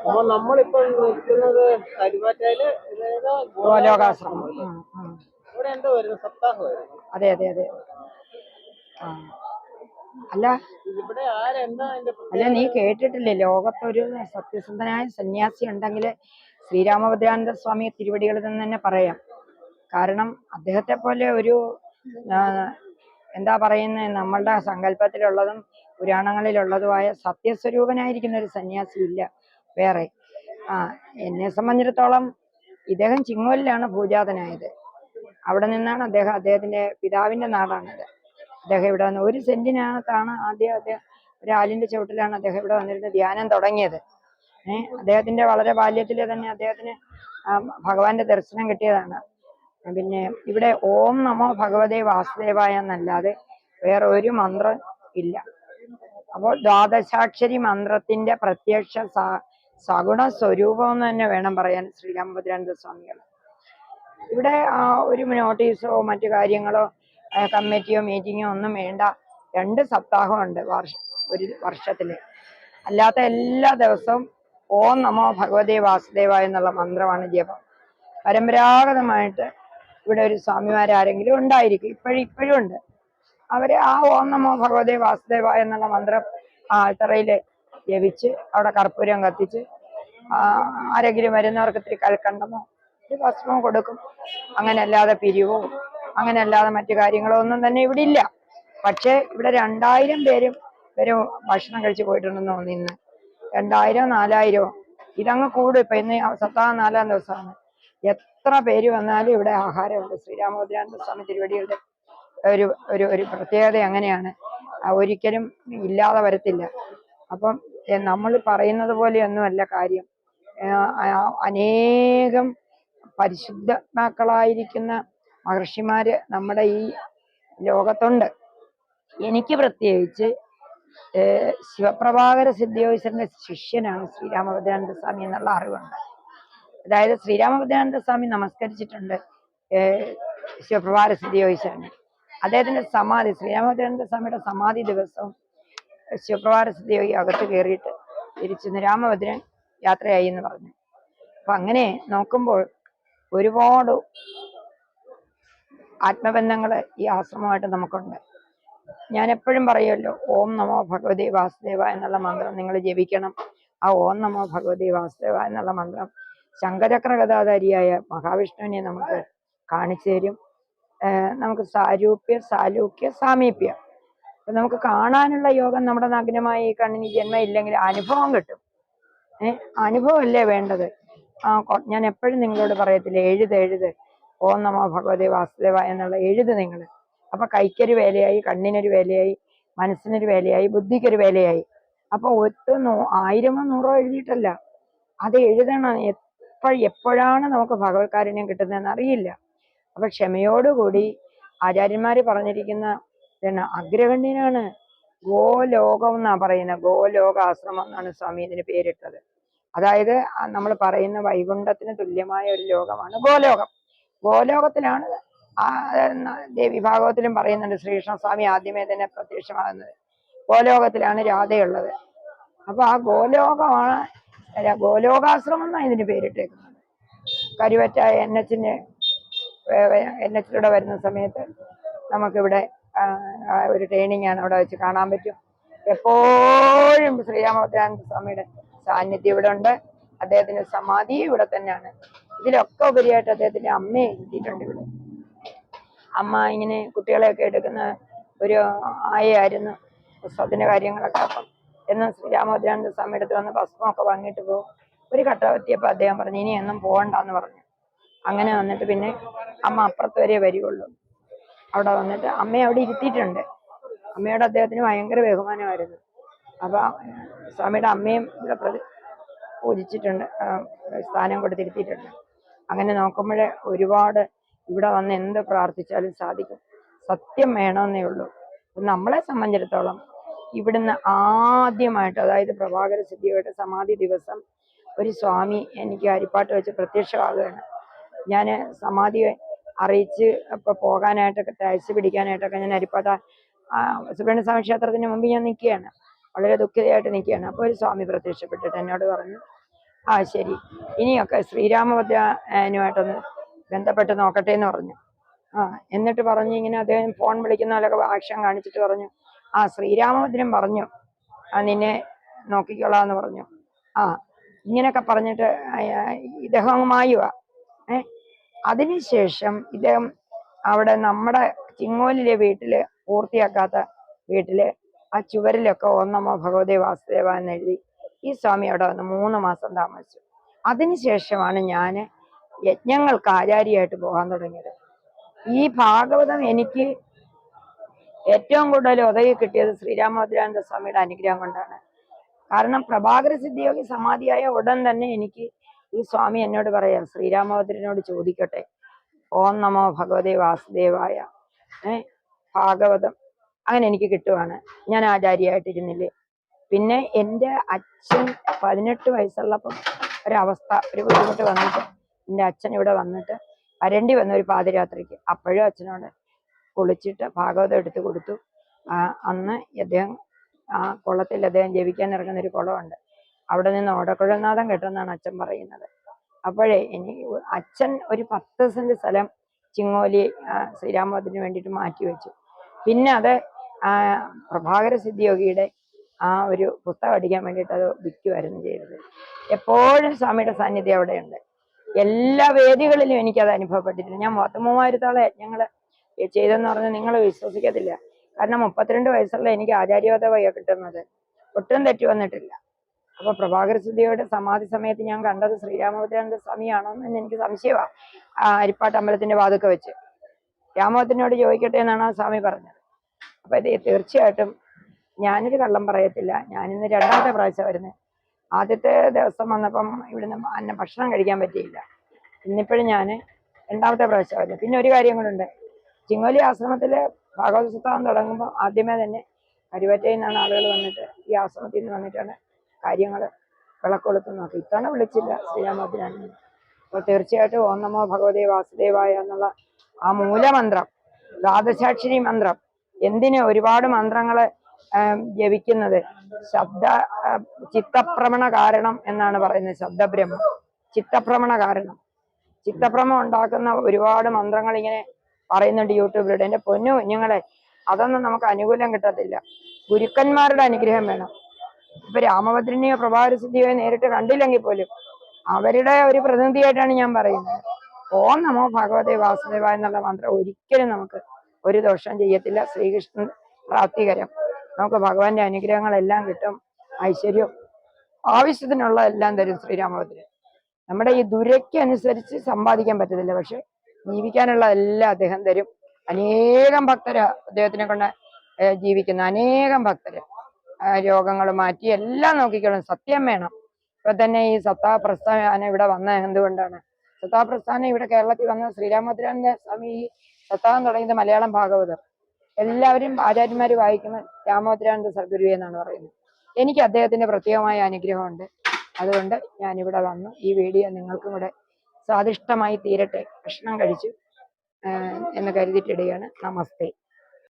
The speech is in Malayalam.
അപ്പൊ നമ്മളിപ്പോ നിൽക്കുന്നത് കരുവാറ്റയില് ഗോലോകാശ്രമം. ഇവിടെ എന്തോ വരുന്നു, സപ്താഹമായിരുന്നു. അതെ അതെ അതെ. അല്ല ഇവിടെ ആരെന്താ അല്ല, നീ കേട്ടിട്ടില്ലേ, ലോകത്തൊരു സത്യസന്ധനായ സന്യാസി ഉണ്ടെങ്കിൽ ശ്രീരാമഭദ്രാനന്ദ സ്വാമി തിരുവടികളിൽ നിന്ന് തന്നെ പറയാം. കാരണം അദ്ദേഹത്തെ പോലെ ഒരു എന്താ പറയുന്നത്, നമ്മളുടെ സങ്കല്പത്തിലുള്ളതും പുരാണങ്ങളിലുള്ളതുമായ സത്യസ്വരൂപനായിരിക്കുന്ന ഒരു സന്യാസി ഇല്ല വേറെ. എന്നെ സംബന്ധിച്ചിടത്തോളം ഇദ്ദേഹം ചിങ്ങോലിലാണ് ഭൂജാതനായത്. അവിടെ നിന്നാണ് അദ്ദേഹത്തിന്റെ പിതാവിന്റെ നാടാണിത്. അദ്ദേഹം ഇവിടെ വന്ന് 1 സെന്റിനകത്താണ് ആദ്യം അദ്ദേഹം ഒരു ആലിന്റെ ചുവട്ടിലാണ് അദ്ദേഹം ഇവിടെ വന്നിരുന്ന് ധ്യാനം തുടങ്ങിയത്. അദ്ദേഹത്തിന്റെ വളരെ ബാല്യത്തിൽ തന്നെ അദ്ദേഹത്തിന് ഭഗവാന്റെ ദർശനം കിട്ടിയതാണ്. പിന്നെ ഇവിടെ ഓം നമോ ഭഗവതേ വാസുദേവായ എന്നല്ലാതെ വേറെ ഒരു മന്ത്രം ഇല്ല. അപ്പോൾ ദ്വാദശാക്ഷരി മന്ത്രത്തിന്റെ പ്രത്യക്ഷ സഗുണ സ്വരൂപം എന്ന് തന്നെ വേണം പറയാൻ ശ്രീരാമഭദ്രാനന്ദ സ്വാമികൾ. ഇവിടെ ഒരു നോട്ടീസോ മറ്റു കാര്യങ്ങളോ കമ്മിറ്റിയോ മീറ്റിങ്ങോ ഒന്നും വേണ്ട. 2 സപ്താഹമുണ്ട് ഒരു വർഷത്തില്. അല്ലാത്ത എല്ലാ ദിവസവും ഓം നമോ ഭഗവതേ വാസുദേവായ എന്നുള്ള മന്ത്രമാണ് ജപം. പരമ്പരാഗതമായിട്ട് ഇവിടെ ഒരു സ്വാമിമാരാരെങ്കിലും ഉണ്ടായിരിക്കും, ഇപ്പോഴും ഉണ്ട്. അവര് ആ ഓം നമോ ഭഗവതേ വാസുദേവായ എന്നുള്ള മന്ത്രം ആൾത്തറയില് ജപിച്ച് അവിടെ കർപ്പൂരം കത്തിച്ച് ആരെങ്കിലും വരുന്നവർക്ക് ഇത്തിരി കൽക്കണ്ടമോ ഒരു ഭസ്മവും കൊടുക്കും. അങ്ങനെ അല്ലാതെ പിരിവോ അങ്ങനെ അല്ലാതെ മറ്റു കാര്യങ്ങളോ ഒന്നും തന്നെ ഇവിടെ ഇല്ല. പക്ഷെ ഇവിടെ 2000 പേരും ഭക്ഷണം കഴിച്ച് പോയിട്ടുണ്ടെന്ന് തോന്നി. ഇന്ന് 2000 4000 ഇതങ്ങ് കൂടും. ഇപ്പൊ ഇന്ന് സപ്താഹം 4-ാം ദിവസമാണ്. എത്ര പേര് വന്നാലും ഇവിടെ ആഹാരമുണ്ട്. ശ്രീരാമഭദ്രാനന്ദ സ്വാമി തിരുവടികളുടെ ഒരു പ്രത്യേകത അങ്ങനെയാണ്, ഒരിക്കലും ഇല്ലാതെ വരത്തില്ല. അപ്പം നമ്മൾ പറയുന്നത് പോലെയൊന്നുമല്ല കാര്യം. അനേകം പരിശുദ്ധാത്മാക്കളായിരിക്കുന്ന മഹർഷിമാര് നമ്മുടെ ഈ ലോകത്തുണ്ട്. എനിക്ക് പ്രത്യേകിച്ച് ശിവപ്രഭാകര സിദ്ധിയോഗീശ്വരന്റെ ശിഷ്യനാണ് ശ്രീരാമഭദ്രാനന്ദ സ്വാമി എന്നുള്ള അറിവുണ്ട്. അതായത് ശ്രീരാമഭദ്രാനന്ദ സ്വാമി നമസ്കരിച്ചിട്ടുണ്ട് ശിവപ്രഭാകര സിദ്ധിയോഗീശ്വരന്. അദ്ദേഹത്തിന്റെ സമാധി, ശ്രീരാമഭദ്രാനന്ദ സ്വാമിയുടെ സമാധി ദിവസവും ശിവപ്രഭാകര സിദ്ധിയോഗി അകത്ത് കയറിയിട്ട് തിരിച്ചു രാമഭദ്രൻ യാത്രയായി എന്ന് പറഞ്ഞു. അപ്പൊ അങ്ങനെ നോക്കുമ്പോൾ ഒരുപാട് ആത്മബന്ധങ്ങള് ഈ ആശ്രമമായിട്ട് നമുക്കുണ്ട്. ഞാൻ എപ്പോഴും പറയുമല്ലോ, ഓം നമോ ഭഗവതേ വാസുദേവ എന്നുള്ള മന്ത്രം നിങ്ങൾ ജപിക്കണം. ആ ഓം നമോ ഭഗവതേ വാസുദേവ എന്നുള്ള മന്ത്രം ശംഖചക്ര ഗദാധാരിയായ മഹാവിഷ്ണുവിനെ നമുക്ക് കാണിച്ചു തരും. നമുക്ക് സാലൂക്യ സാമീപ്യം. അപ്പൊ നമുക്ക് കാണാനുള്ള യോഗം നമ്മുടെ നഗ്നമായ ഈ കണ്ണിന് ജന്മം ഇല്ലെങ്കിൽ അനുഭവം കിട്ടും. അനുഭവമല്ലേ വേണ്ടത്. ഞാൻ എപ്പോഴും നിങ്ങളോട് പറയത്തില്ല, എഴുത് ഓം നമോ ഭഗവതേ വാസുദേവ എന്നുള്ള എഴുത് നിങ്ങൾ. അപ്പൊ കൈക്കൊരു വേലയായി, കണ്ണിനൊരു വേലയായി, മനസ്സിനൊരു വേലയായി, ബുദ്ധിക്കൊരു വേലയായി. അപ്പൊ 1000 100 എഴുതിയിട്ടല്ല, അത് എഴുതണം. എപ്പോഴാണ് നമുക്ക് ഭഗവത്കാരുണ്യം കിട്ടുന്നതെന്ന് അറിയില്ല. അപ്പൊ ക്ഷമയോടുകൂടി ആചാര്യന്മാര് പറഞ്ഞിരിക്കുന്ന അഗ്രഗണ്യനാണ്. ഗോലോകം എന്നാ പറയുന്നത്, ഗോലോകാശ്രമം എന്നാണ് സ്വാമി ഇതിന് പേരിട്ടത്. അതായത് നമ്മൾ പറയുന്ന വൈകുണ്ഠത്തിന് തുല്യമായ ഒരു ലോകമാണ് ഗോലോകം. ഗോലോകത്തിലാണ് ദേവി ഭാഗവത്തിലും പറയുന്നുണ്ട്, ശ്രീകൃഷ്ണസ്വാമി ആദ്യമേ തന്നെ പ്രത്യക്ഷമാകുന്നത് ഗോലോകത്തിലാണ് രാധയുള്ളത്. അപ്പൊ ആ ഗോലോകമാണ്, ഗോലോകാശ്രമം എന്നാണ് ഇതിന് പേരിട്ടേക്കുന്നത്. കരുവറ്റ NH-ലൂടെ വരുന്ന സമയത്ത് നമുക്കിവിടെ ഒരു ട്രെയിനിങ് ആണ്, അവിടെ വെച്ച് കാണാൻ പറ്റും. എപ്പോഴും ശ്രീരാമഭദ്രാനന്ദ സ്വാമിയുടെ സാന്നിധ്യം ഇവിടെ ഉണ്ട്. അദ്ദേഹത്തിന്റെ സമാധി ഇവിടെ തന്നെയാണ്. ഇതിലൊക്കെ ഉപരിയായിട്ട് അദ്ദേഹത്തിന്റെ അമ്മയെ എത്തിയിട്ടുണ്ട് ഇവിടെ. അമ്മ ഇങ്ങനെ കുട്ടികളെയൊക്കെ എടുക്കുന്ന ഒരു ആയിരുന്നു. പുസ്തകത്തിന്റെ കാര്യങ്ങളൊക്കെ. അപ്പം എന്നും ശ്രീരാമഭദ്രാനന്ദ സ്വാമിയുടെ അടുത്ത് വന്ന് ഭസ്മമൊക്കെ വാങ്ങിയിട്ട് പോകും. ഒരു ഘട്ട എത്തിയപ്പോൾ അദ്ദേഹം പറഞ്ഞു, ഇനി എന്നും പോകണ്ടെന്ന് പറഞ്ഞു. അങ്ങനെ വന്നിട്ട് പിന്നെ അമ്മ അപ്പുറത്ത് വരെ വരികയുള്ളൂ. അവിടെ വന്നിട്ട് അമ്മയെ അവിടെ ഇരുത്തിയിട്ടുണ്ട്. അമ്മയോട് അദ്ദേഹത്തിന് ഭയങ്കര ബഹുമാനമായിരുന്നു. അപ്പൊ സ്വാമിയുടെ അമ്മയും ഇവിടെ പൂജിച്ചിട്ടുണ്ട്, സ്ഥാനം കൊടുത്തിരുത്തിയിട്ടുണ്ട്. അങ്ങനെ നോക്കുമ്പോഴേ ഒരുപാട് ഇവിടെ വന്ന് എന്ത് പ്രാർത്ഥിച്ചാലും സാധിക്കും. സത്യം വേണമെന്നേ ഉള്ളൂ. നമ്മളെ സംബന്ധിച്ചിടത്തോളം ഇവിടുന്ന് ആദ്യമായിട്ട്, അതായത് പ്രഭാകര സിദ്ധിയുടെ സമാധി ദിവസം ഒരു സ്വാമി എനിക്ക് ഹരിപ്പാട്ട് വെച്ച് പ്രത്യക്ഷമാകുകയാണ്. ഞാൻ സമാധി അറിയിച്ച് ഇപ്പൊ പോകാനായിട്ടൊക്കെ ടാക്സി പിടിക്കാനായിട്ടൊക്കെ ഞാൻ ഹരിപ്പാട്ട സുബ്രഹ്മണ്യ സ്വാമി ക്ഷേത്രത്തിന് മുമ്പ് ഞാൻ നിൽക്കുകയാണ്, വളരെ ദുഃഖിതയായിട്ട് നിൽക്കുകയാണ്. അപ്പോൾ ഒരു സ്വാമി പ്രത്യക്ഷപ്പെട്ടിട്ട് എന്നോട് പറഞ്ഞു, ആ ശരി, ഇനിയൊക്കെ ശ്രീരാമഭദ്രനുമായിട്ടൊന്ന് ബന്ധപ്പെട്ട് നോക്കട്ടെ എന്ന് പറഞ്ഞു. എന്നിട്ട് പറഞ്ഞു, ഇങ്ങനെ അദ്ദേഹം ഫോൺ വിളിക്കുന്ന പോലൊക്കെ ആക്ഷൻ കാണിച്ചിട്ട് പറഞ്ഞു, ശ്രീരാമഭദ്രൻ പറഞ്ഞു നിന്നെ നോക്കിക്കോളാന്ന് പറഞ്ഞു. ഇങ്ങനെയൊക്കെ പറഞ്ഞിട്ട് ഇദ്ദേഹം അങ്ങ് മായുക. അതിനുശേഷം ഇദ്ദേഹം അവിടെ നമ്മുടെ ചിങ്ങോലിലെ വീട്ടില്, പൂർത്തിയാക്കാത്ത വീട്ടില് ആ ചുവരിലൊക്കെ ഓം നമോ ഭഗവതേ വാസുദേവ എന്നെഴുതി ഈ സ്വാമി അവിടെ വന്ന് 3 മാസം താമസിച്ചു. അതിനുശേഷമാണ് ഞാൻ യജ്ഞങ്ങൾക്ക് ആചാരിയായിട്ട് പോകാൻ തുടങ്ങിയത്. ഈ ഭാഗവതം എനിക്ക് ഏറ്റവും കൂടുതൽ ഉദവി കിട്ടിയത് ശ്രീരാമഭദ്രാനന്ദ സ്വാമിയുടെ അനുഗ്രഹം കൊണ്ടാണ്. കാരണം പ്രഭാകര സിദ്ധിയോഗി സമാധിയായ ഉടൻ തന്നെ എനിക്ക് ഈ സ്വാമി എന്നോട് പറയാം, ശ്രീരാമഭദ്രനോട് ചോദിക്കട്ടെ, ഓം നമോ ഭഗവതേ വാസുദേവായ ഭാഗവതം അങ്ങനെ എനിക്ക് കിട്ടുവാണ്. ഞാൻ ആചാര്യയായിട്ടിരുന്നില്ലേ. പിന്നെ എൻ്റെ അച്ഛൻ 18 വയസ്സുള്ളപ്പം ഒരവസ്ഥ, ഒരു ബുദ്ധിമുട്ട് വന്നിട്ട് എൻ്റെ അച്ഛൻ ഇവിടെ വന്നിട്ട് വരേണ്ടി വന്ന ഒരു പാതിരാത്രിക്ക്. അപ്പോഴും അച്ഛനോട് കുളിച്ചിട്ട് ഭാഗവതം എടുത്ത് കൊടുത്തു. അന്ന് അദ്ദേഹം കുളത്തിൽ അദ്ദേഹം ജപിക്കാൻ ഇറങ്ങുന്ന ഒരു കുളമുണ്ട്, അവിടെ നിന്ന് ഓടക്കുഴൽനാഥം കേട്ടെന്നാണ് അച്ഛൻ പറയുന്നത്. അപ്പോഴേ അച്ഛൻ ഒരു 10 സെന്റ് സ്ഥലം ചിങ്ങോലി ശ്രീരാമഭദ്രന് വേണ്ടിയിട്ട് മാറ്റിവെച്ചു. പിന്നെ അത് പ്രഭാകര സിദ്ധിയോഗിയുടെ ഒരു പുസ്തകം അടിക്കാൻ വേണ്ടിയിട്ട് അത് വിൽക്കുമായിരുന്നു ചെയ്തത്. എപ്പോഴും സ്വാമിയുടെ സാന്നിധ്യം അവിടെയുണ്ട്. എല്ലാ വേദികളിലും എനിക്കത് അനുഭവപ്പെട്ടിട്ടുണ്ട്. ഞാൻ 33,000 യജ്ഞങ്ങൾ ചെയ്തെന്ന് പറഞ്ഞാൽ നിങ്ങൾ വിശ്വസിക്കത്തില്ല. കാരണം 32 വയസ്സുള്ള എനിക്ക് ആചാര്യോദയ കിട്ടുന്നത്, ഒട്ടും തെറ്റു വന്നിട്ടില്ല. അപ്പൊ പ്രഭാകര സിദ്ധിയുടെ സമാധി സമയത്ത് ഞാൻ കണ്ടത് ശ്രീരാമഭദ്രാനന്ദ സ്വാമിയാണോ എന്ന് എനിക്ക് സംശയമാണ്. അരിപ്പാട്ട് അമ്പലത്തിന്റെ വാതുക്കെ വെച്ച് രാമഭദ്രനോട് ചോദിക്കട്ടെ എന്നാണ് ആ സ്വാമി പറഞ്ഞത്. അപ്പൊ ഇത് തീർച്ചയായിട്ടും ഞാനൊരു കള്ളം പറയത്തില്ല. ഞാനിന്ന് 2ാമത്തെ പ്രാവശ്യം വരുന്നത്. ആദ്യത്തെ ദിവസം വന്നപ്പം ഇവിടുന്ന് ഭക്ഷണം കഴിക്കാൻ പറ്റിയില്ല. ഇന്നിപ്പോഴും ഞാൻ 2ാമത്തെ പ്രാവശ്യം വരുന്നത്. പിന്നെ ഒരു കാര്യം കൊണ്ടുണ്ട്, ചിങ്ങോലി ആശ്രമത്തില് ഭാഗവത സപ്താഹം തുടങ്ങുമ്പോൾ ആദ്യമേ തന്നെ കരുവറ്റയിൽ നിന്നാണ് ആളുകൾ വന്നിട്ട് ഈ ആശ്രമത്തിൽ നിന്ന് വന്നിട്ടാണ് കാര്യങ്ങൾ വിളക്കൊളുത്ത് നോക്കി. ഇത്തവണ വിളിച്ചില്ല ശ്രീരാമഭദ്രനെ. അപ്പോൾ തീർച്ചയായിട്ടും ഓം നമോ ഭഗവതേ വാസുദേവായ എന്നുള്ള ആ മൂലമന്ത്രം, ദ്വാദശാക്ഷരി മന്ത്രം, എന്തിന് ഒരുപാട് മന്ത്രങ്ങള് ജപിക്കുന്നത്, ചിത്തഭ്രമണ കാരണം എന്നാണ് പറയുന്നത്. ശബ്ദബ്രഹ്മം, ചിത്തഭ്രമണ കാരണം. ചിത്തഭ്രമം ഉണ്ടാക്കുന്ന ഒരുപാട് മന്ത്രങ്ങൾ ഇങ്ങനെ പറയുന്നുണ്ട് യൂട്യൂബിലൂടെ. എൻ്റെ പൊന്നു കുഞ്ഞുങ്ങളെ, അതൊന്നും നമുക്ക് അനുകൂലം കിട്ടത്തില്ല. ഗുരുക്കന്മാരുടെ അനുഗ്രഹം വേണം. ഇപ്പൊ രാമഭദ്രനെയോ പ്രഭാകര സിദ്ധിയോ നേരിട്ട് കണ്ടില്ലെങ്കിൽ പോലും അവരുടെ ഒരു പ്രതിനിധിയായിട്ടാണ് ഞാൻ പറയുന്നത്. ഓം നമോ ഭഗവതേ വാസുദേവ എന്നുള്ള മന്ത്രം ഒരിക്കലും നമുക്ക് ഒരു ദോഷം ചെയ്യത്തില്ല. ശ്രീകൃഷ്ണൻ പ്രാപ്തികരം. നമുക്ക് ഭഗവാന്റെ അനുഗ്രഹങ്ങളെല്ലാം കിട്ടും. ഐശ്വര്യം ആവശ്യത്തിനുള്ള എല്ലാം തരും ശ്രീരാമഭദ്രൻ. നമ്മുടെ ഈ ദുരയ്ക്കനുസരിച്ച് സമ്പാദിക്കാൻ പറ്റത്തില്ല, പക്ഷെ ജീവിക്കാനുള്ള എല്ലാം അദ്ദേഹം തരും. അനേകം ഭക്തര് അദ്ദേഹത്തിനെ കൊണ്ട് ജീവിക്കുന്ന അനേകം ഭക്തര് രോഗങ്ങൾ മാറ്റി എല്ലാം നോക്കിക്കോളും. സത്യം വേണം. ഇപ്പൊ തന്നെ ഈ സപ്താഹ പ്രസ്ഥാനം ഇവിടെ വന്ന എന്തുകൊണ്ടാണ്? സപ്താഹ പ്രസ്ഥാനം ഇവിടെ കേരളത്തിൽ വന്ന ശ്രീരാമഭദ്രാനന്ദ സ്വാമി ഈ സപ്താഹം തുടങ്ങിയത് മലയാളം ഭാഗവതം എല്ലാവരും ആചാര്യന്മാര് വായിക്കുന്ന രാമഭദ്രാനന്ദ സദ്ഗുരു എന്നാണ് പറയുന്നത്. എനിക്ക് അദ്ദേഹത്തിന്റെ പ്രത്യേകമായ അനുഗ്രഹമുണ്ട്. അതുകൊണ്ട് ഞാനിവിടെ വന്നു ഈ വീഡിയോ നിങ്ങൾക്കും കൂടെ സ്വാദിഷ്ടമായി തീരട്ടെ, ഭക്ഷണം കഴിച്ചു എന്ന് കരുതിയിട്ടിടുകയാണ്. നമസ്തേ.